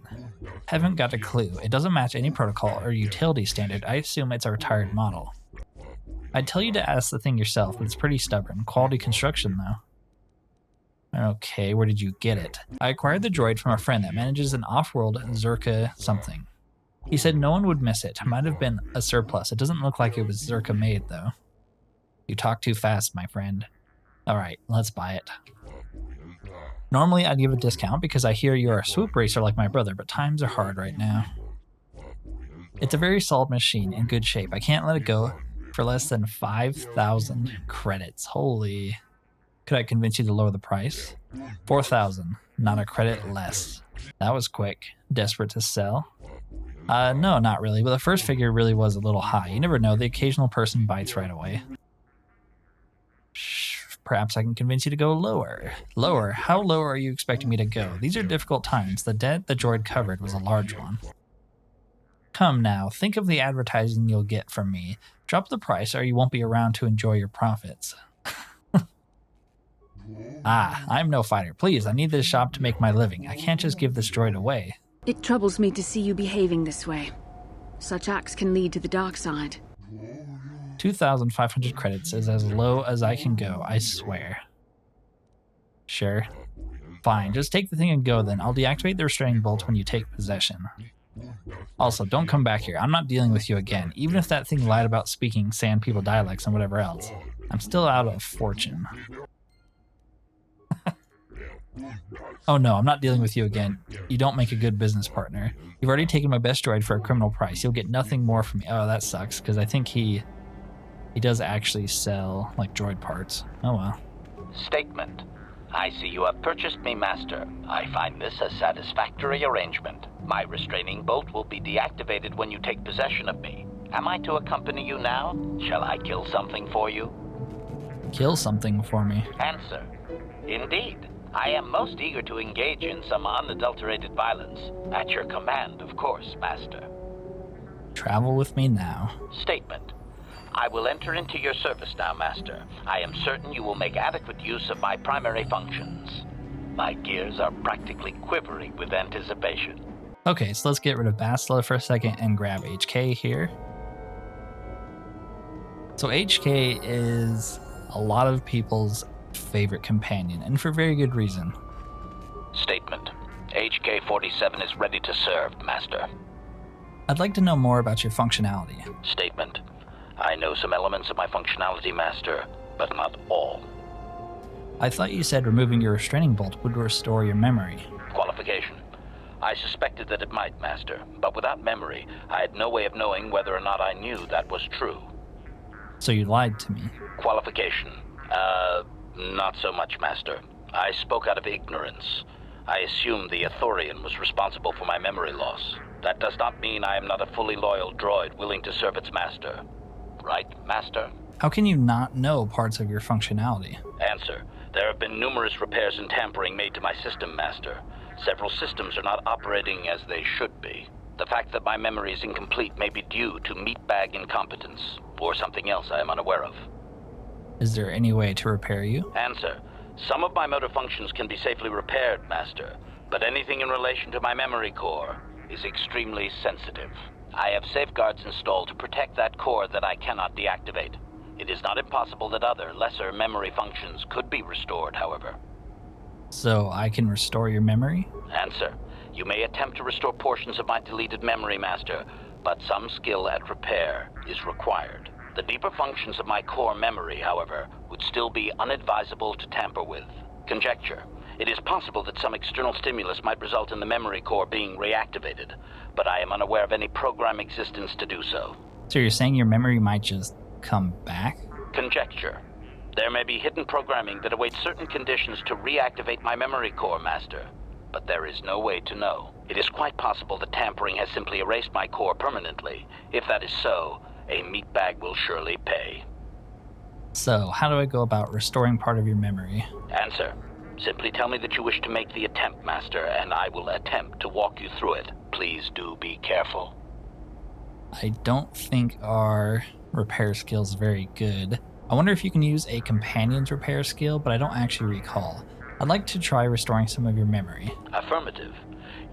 Haven't got a clue. It doesn't match any protocol or utility standard. I assume it's a retired model. I'd tell you to ask the thing yourself, but it's pretty stubborn. Quality construction, though. Okay, where did you get it? I acquired the droid from a friend that manages an off-world Zerka something. He said no one would miss it. Might have been a surplus. It doesn't look like it was Zerka made, though. You talk too fast, my friend. Alright, let's buy it. Normally I'd give a discount because I hear you're a swoop racer like my brother, but times are hard right now. It's a very solid machine in good shape. I can't let it go for less than 5,000 credits. Holy... Could I convince you to lower the price? 4,000, not a credit less. That was quick. Desperate to sell? No, not really, but the first figure really was a little high. You never know, the occasional person bites right away. Shh, perhaps I can convince you to go lower. Lower? How low are you expecting me to go? These are difficult times. The debt the droid covered was a large one. Come now, think of the advertising you'll get from me. Drop the price or you won't be around to enjoy your profits. I'm no fighter. Please, I need this shop to make my living. I can't just give this droid away. It troubles me to see you behaving this way. Such acts can lead to the dark side. 2,500 credits is as low as I can go, I swear. Sure. Fine, just take the thing and go then. I'll deactivate the restraining bolt when you take possession. Also, don't come back here. I'm not dealing with you again, even if that thing lied about speaking Sand People dialects and whatever else. I'm still out of fortune. Oh no, I'm not dealing with you again. You don't make a good business partner. You've already taken my best droid for a criminal price. You'll get nothing more from me. Oh, that sucks, because I think he does actually sell, like, droid parts. Oh well. Statement. I see you have purchased me, Master. I find this a satisfactory arrangement. My restraining bolt will be deactivated when you take possession of me. Am I to accompany you now? Shall I kill something for you? Kill something for me? Answer. Indeed. I am most eager to engage in some unadulterated violence. At your command, of course, Master. Travel with me now. Statement. I will enter into your service now, Master. I am certain you will make adequate use of my primary functions. My gears are practically quivering with anticipation. Okay, so let's get rid of Bastila for a second and grab HK here. So HK is a lot of people's favorite companion, and for very good reason. Statement. HK-47 is ready to serve, Master. I'd like to know more about your functionality. Statement. I know some elements of my functionality, Master, but not all. I thought you said removing your restraining bolt would restore your memory. Qualification. I suspected that it might, Master, but without memory, I had no way of knowing whether or not I knew that was true. So you lied to me. Qualification. Not so much, Master. I spoke out of ignorance. I assumed the Ithorian was responsible for my memory loss. That does not mean I am not a fully loyal droid willing to serve its master. Right, Master? How can you not know parts of your functionality? Answer. There have been numerous repairs and tampering made to my system, Master. Several systems are not operating as they should be. The fact that my memory is incomplete may be due to meatbag incompetence, or something else I am unaware of. Is there any way to repair you? Answer. Some of my motor functions can be safely repaired, Master, but anything in relation to my memory core is extremely sensitive. I have safeguards installed to protect that core that I cannot deactivate. It is not impossible that other, lesser memory functions could be restored, however. So I can restore your memory? Answer. You may attempt to restore portions of my deleted memory, Master, but some skill at repair is required. The deeper functions of my core memory, however, would still be unadvisable to tamper with. Conjecture. It is possible that some external stimulus might result in the memory core being reactivated, but I am unaware of any program existence to do so. So you're saying your memory might just come back? Conjecture. There may be hidden programming that awaits certain conditions to reactivate my memory core, Master, but there is no way to know. It is quite possible that tampering has simply erased my core permanently. If that is so, a meatbag will surely pay. So, how do I go about restoring part of your memory? Answer. Simply tell me that you wish to make the attempt, Master, and I will attempt to walk you through it. Please do be careful. I don't think our repair skill is very good. I wonder if you can use a companion's repair skill, but I don't actually recall. I'd like to try restoring some of your memory. Affirmative.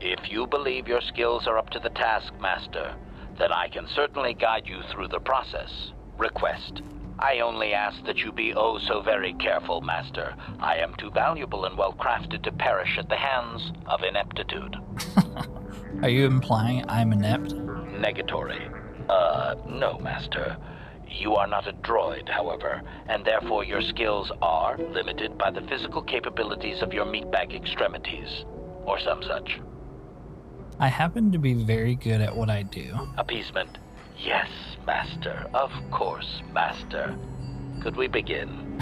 If you believe your skills are up to the task, Master, then I can certainly guide you through the process. Request. I only ask that you be oh so very careful, Master. I am too valuable and well-crafted to perish at the hands of ineptitude. Are you implying I'm inept? Negatory. No, Master. You are not a droid, however, and therefore your skills are limited by the physical capabilities of your meatbag extremities, or some such. I happen to be very good at what I do. Appeasement. Yes, Master. Of course, Master. Could we begin?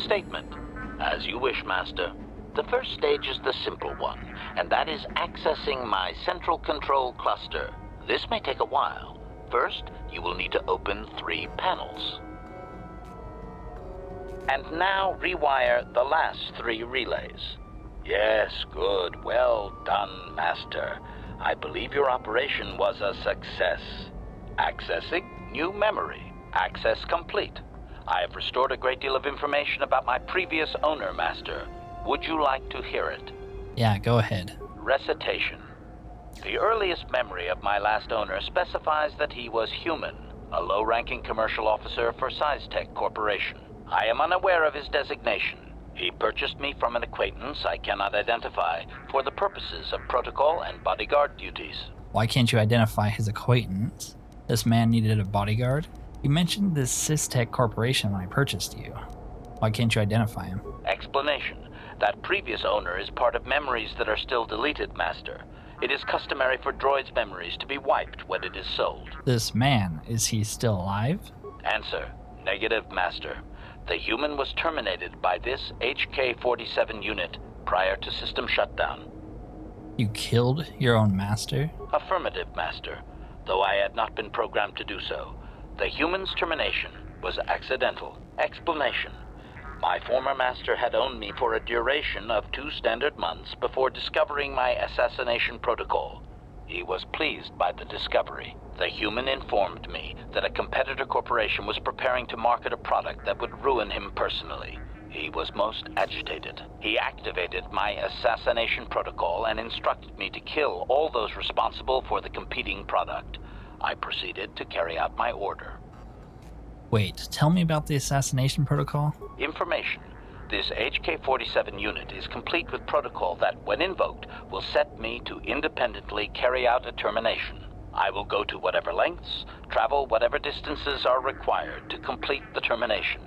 Statement. As you wish, Master. The first stage is the simple one, and that is accessing my central control cluster. This may take a while. First, you will need to open 3 panels. And now rewire the last 3 relays. Yes, good. Well done, Master. I believe your operation was a success. Accessing new memory. Access complete. I have restored a great deal of information about my previous owner, Master. Would you like to hear it? Yeah, go ahead. Recitation. The earliest memory of my last owner specifies that he was human, a low-ranking commercial officer for SizeTech Corporation. I am unaware of his designation. He purchased me from an acquaintance I cannot identify for the purposes of protocol and bodyguard duties. Why can't you identify his acquaintance? This man needed a bodyguard? You mentioned this Sith corporation when I purchased you. Why can't you identify him? Explanation. That previous owner is part of memories that are still deleted, Master. It is customary for droids' memories to be wiped when it is sold. This man, is he still alive? Answer. Negative, Master. The human was terminated by this HK-47 unit prior to system shutdown. You killed your own master? Affirmative, Master. Though I had not been programmed to do so. The human's termination was accidental. Explanation. My former master had owned me for a duration of 2 standard months before discovering my assassination protocol. He was pleased by the discovery. The human informed me that a competitor corporation was preparing to market a product that would ruin him personally. He was most agitated. He activated my assassination protocol and instructed me to kill all those responsible for the competing product. I proceeded to carry out my order. Wait, tell me about the assassination protocol. Information. This HK-47 unit is complete with protocol that, when invoked, will set me to independently carry out a termination. I will go to whatever lengths, travel whatever distances are required to complete the termination.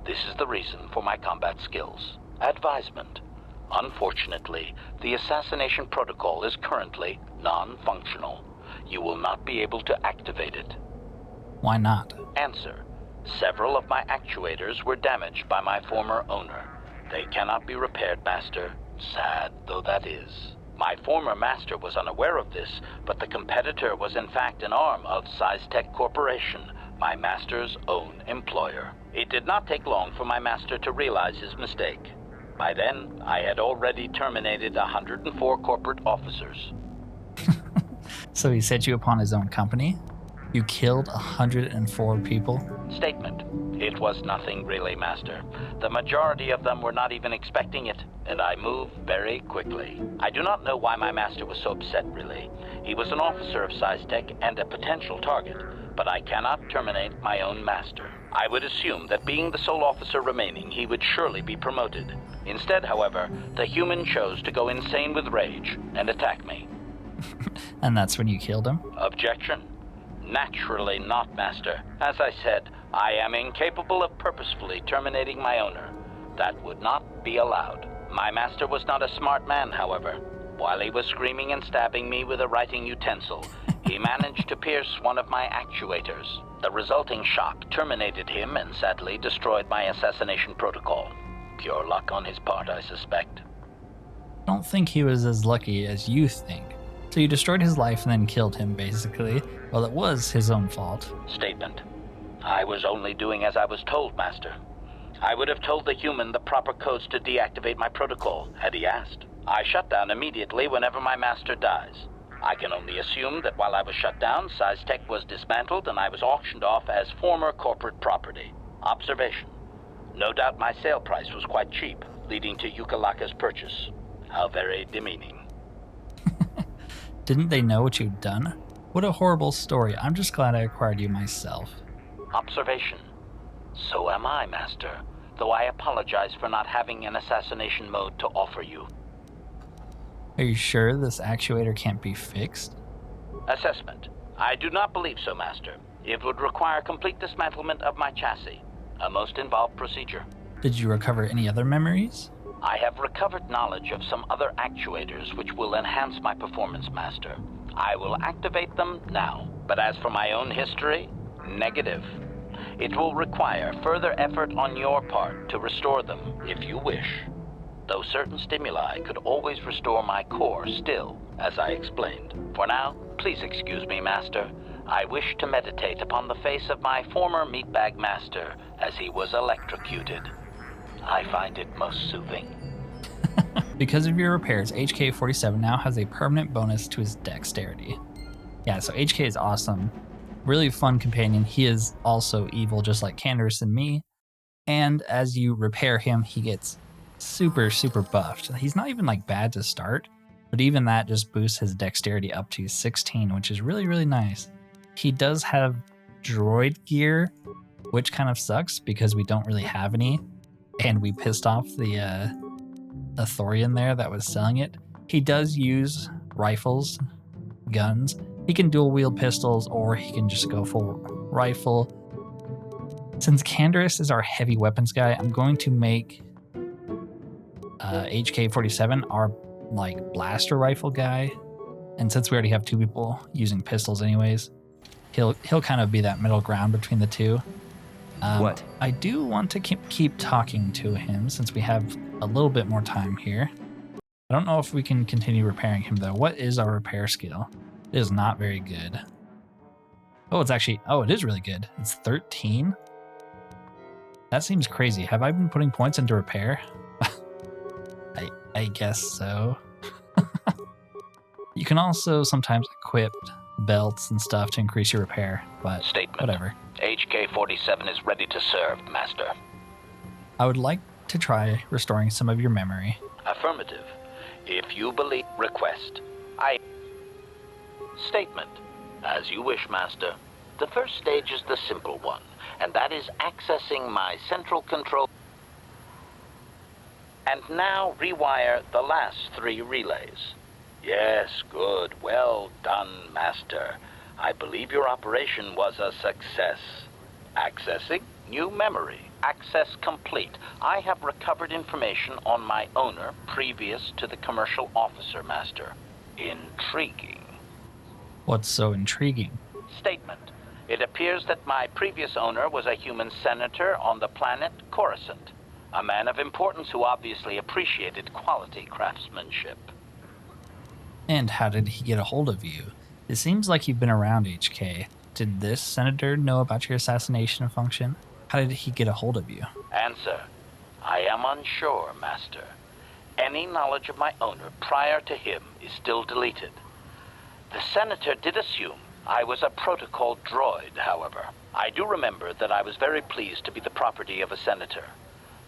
This is the reason for my combat skills. Advisement. Unfortunately, the assassination protocol is currently non-functional. You will not be able to activate it. Why not? Answer. Several of my actuators were damaged by my former owner. They cannot be repaired, Master. Sad though that is. My former master was unaware of this, but the competitor was in fact an arm of Sith Corporation, my master's own employer. It did not take long for my master to realize his mistake. By then, I had already terminated 104 corporate officers. So he set you upon his own company? You killed 104 people? Statement. It was nothing really, Master. The majority of them were not even expecting it, and I moved very quickly. I do not know why my master was so upset, really. He was an officer of Sith and a potential target, but I cannot terminate my own master. I would assume that being the sole officer remaining, he would surely be promoted. Instead, however, the human chose to go insane with rage and attack me. And that's when you killed him? Objection. Naturally not, Master. As I said, I am incapable of purposefully terminating my owner. That would not be allowed. My master was not a smart man, however. While he was screaming and stabbing me with a writing utensil, he managed to pierce one of my actuators. The resulting shock terminated him and sadly destroyed my assassination protocol. Pure luck on his part, I suspect. I don't think he was as lucky as you think. So you destroyed his life and then killed him, basically. Well, it was his own fault. Statement. I was only doing as I was told, Master. I would have told the human the proper codes to deactivate my protocol, had he asked. I shut down immediately whenever my master dies. I can only assume that while I was shut down, Sith was dismantled and I was auctioned off as former corporate property. Observation. No doubt my sale price was quite cheap, leading to Yukalaka's purchase. How very demeaning. Didn't they know what you'd done? What a horrible story. I'm just glad I acquired you myself. Observation. So am I, Master, though I apologize for not having an assassination mode to offer you. Are you sure this actuator can't be fixed? Assessment. I do not believe so, Master. It would require complete dismantlement of my chassis, a most involved procedure. Did you recover any other memories? I have recovered knowledge of some other actuators which will enhance my performance, Master. I will activate them now. But as for my own history, negative. It will require further effort on your part to restore them, if you wish. Though certain stimuli could always restore my core still, as I explained. For now, please excuse me, Master. I wish to meditate upon the face of my former meatbag master as he was electrocuted. I find it most soothing. Because of your repairs, HK-47 now has a permanent bonus to his dexterity. Yeah, so HK is awesome. Really fun companion. He is also evil, just like Canderous and me. And as you repair him, he gets super, super buffed. He's not even like bad to start, but even that just boosts his dexterity up to 16, which is really, really nice. He does have droid gear, which kind of sucks because we don't really have any. And we pissed off the Thorian there that was selling it. He does use rifles, guns. He can dual wield pistols, or he can just go full rifle. Since Canderous is our heavy weapons guy, I'm going to make HK-47 our like blaster rifle guy. And since we already have two people using pistols anyways, he'll kind of be that middle ground between the two. What? I do want to keep talking to him since we have a little bit more time here. I don't know if we can continue repairing him though. What is our repair skill? It is not very good. Oh, it is really good. It's 13. That seems crazy. Have I been putting points into repair? I guess so. You can also sometimes equip belts and stuff to increase your repair, but Statement. Whatever. HK-47 is ready to serve, Master. I would like to try restoring some of your memory. Affirmative. If you believe, request. Statement. As you wish, Master. The first stage is the simple one, and that is accessing my central control. And now rewire the last 3 relays. Yes, good. Well done, Master. I believe your operation was a success. Accessing new memory. Access complete. I have recovered information on my owner previous to the commercial officer, Master. Intriguing. What's so intriguing? Statement. It appears that my previous owner was a human senator on the planet Coruscant. A man of importance who obviously appreciated quality craftsmanship. And how did he get a hold of you? It seems like you've been around HK. Did this senator know about your assassination function? How did he get a hold of you? Answer. I am unsure, Master. Any knowledge of my owner prior to him is still deleted. The senator did assume I was a protocol droid, however. I do remember that I was very pleased to be the property of a senator.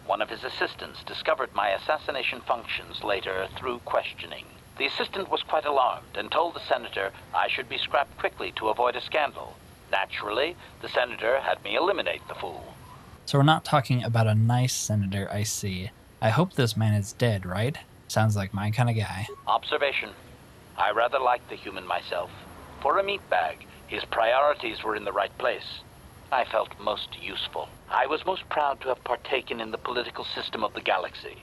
One of his assistants discovered my assassination functions later through questioning. The assistant was quite alarmed and told the senator I should be scrapped quickly to avoid a scandal. Naturally, the senator had me eliminate the fool. So we're not talking about a nice senator, I see. I hope this man is dead, right? Sounds like my kind of guy. Observation. I rather liked the human myself. For a meatbag, his priorities were in the right place. I felt most useful. I was most proud to have partaken in the political system of the galaxy.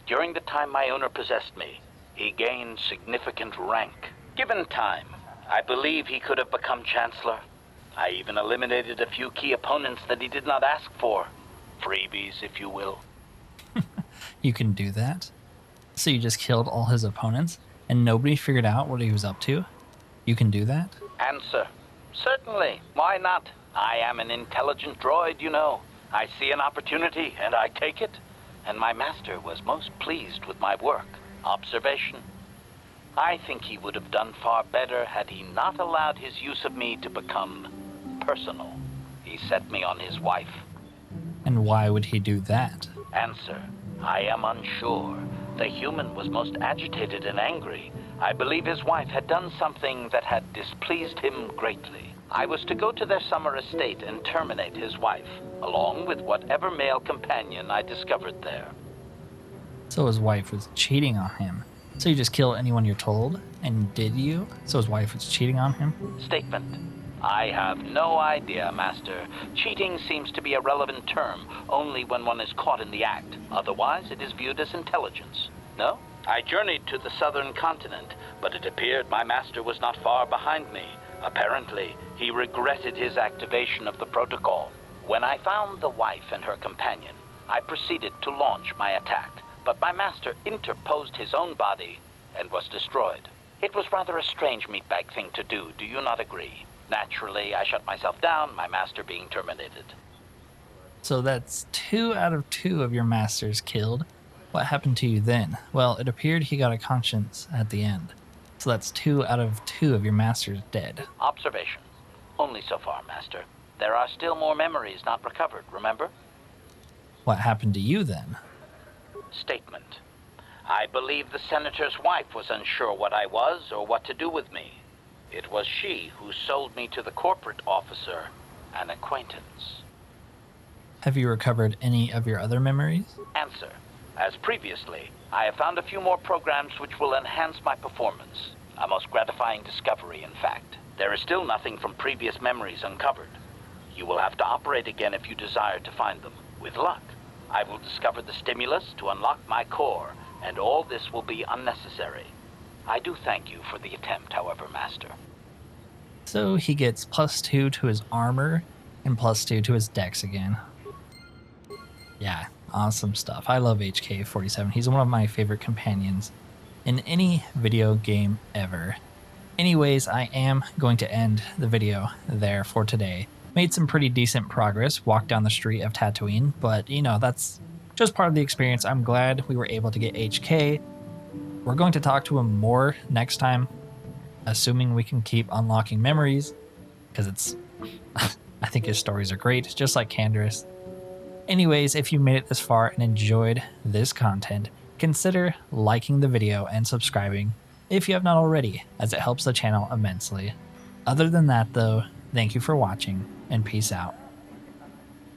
During the time my owner possessed me, he gained significant rank. Given time, I believe he could have become Chancellor. I even eliminated a few key opponents that he did not ask for. Freebies, if you will. You can do that? So you just killed all his opponents, and nobody figured out what he was up to? You can do that? Answer. Certainly. Why not? I am an intelligent droid, you know. I see an opportunity, and I take it. And my master was most pleased with my work. Observation. I think he would have done far better had he not allowed his use of me to become personal. He set me on his wife. And why would he do that? Answer. I am unsure. The human was most agitated and angry. I believe his wife had done something that had displeased him greatly. I was to go to their summer estate and terminate his wife, along with whatever male companion I discovered there. So his wife was cheating on him. So you just kill anyone you're told? And did you? So his wife was cheating on him? Statement. I have no idea, Master. Cheating seems to be a relevant term only when one is caught in the act. Otherwise, it is viewed as intelligence. No? I journeyed to the southern continent, but it appeared my master was not far behind me. Apparently, he regretted his activation of the protocol. When I found the wife and her companion, I proceeded to launch my attack, but my master interposed his own body and was destroyed. It was rather a strange meatbag thing to do, do you not agree? Naturally, I shut myself down, my master being terminated. So that's 2 out of 2 of your masters killed. What happened to you then? Well, it appeared he got a conscience at the end. So that's 2 out of 2 of your masters dead. Observation. Only so far, Master. There are still more memories not recovered, remember? What happened to you then? Statement. I believe the senator's wife was unsure what I was or what to do with me. It was she who sold me to the corporate officer, an acquaintance. Have you recovered any of your other memories? Answer. As previously, I have found a few more programs which will enhance my performance. A most gratifying discovery, in fact. There is still nothing from previous memories uncovered. You will have to operate again if you desire to find them. With luck, I will discover the stimulus to unlock my core, and all this will be unnecessary. I do thank you for the attempt, however, Master. So he gets +2 to his armor and +2 to his dex again. Yeah, awesome stuff. I love HK-47. He's one of my favorite companions in any video game ever. Anyways, I am going to end the video there for today. Made some pretty decent progress, walked down the street of Tatooine, but you know, that's just part of the experience. I'm glad we were able to get HK. We're going to talk to him more next time, assuming we can keep unlocking memories, because it's I think his stories are great, just like Canderous. Anyways, if you made it this far and enjoyed this content, consider liking the video and subscribing if you have not already, as it helps the channel immensely. Other than that though, thank you for watching, and peace out.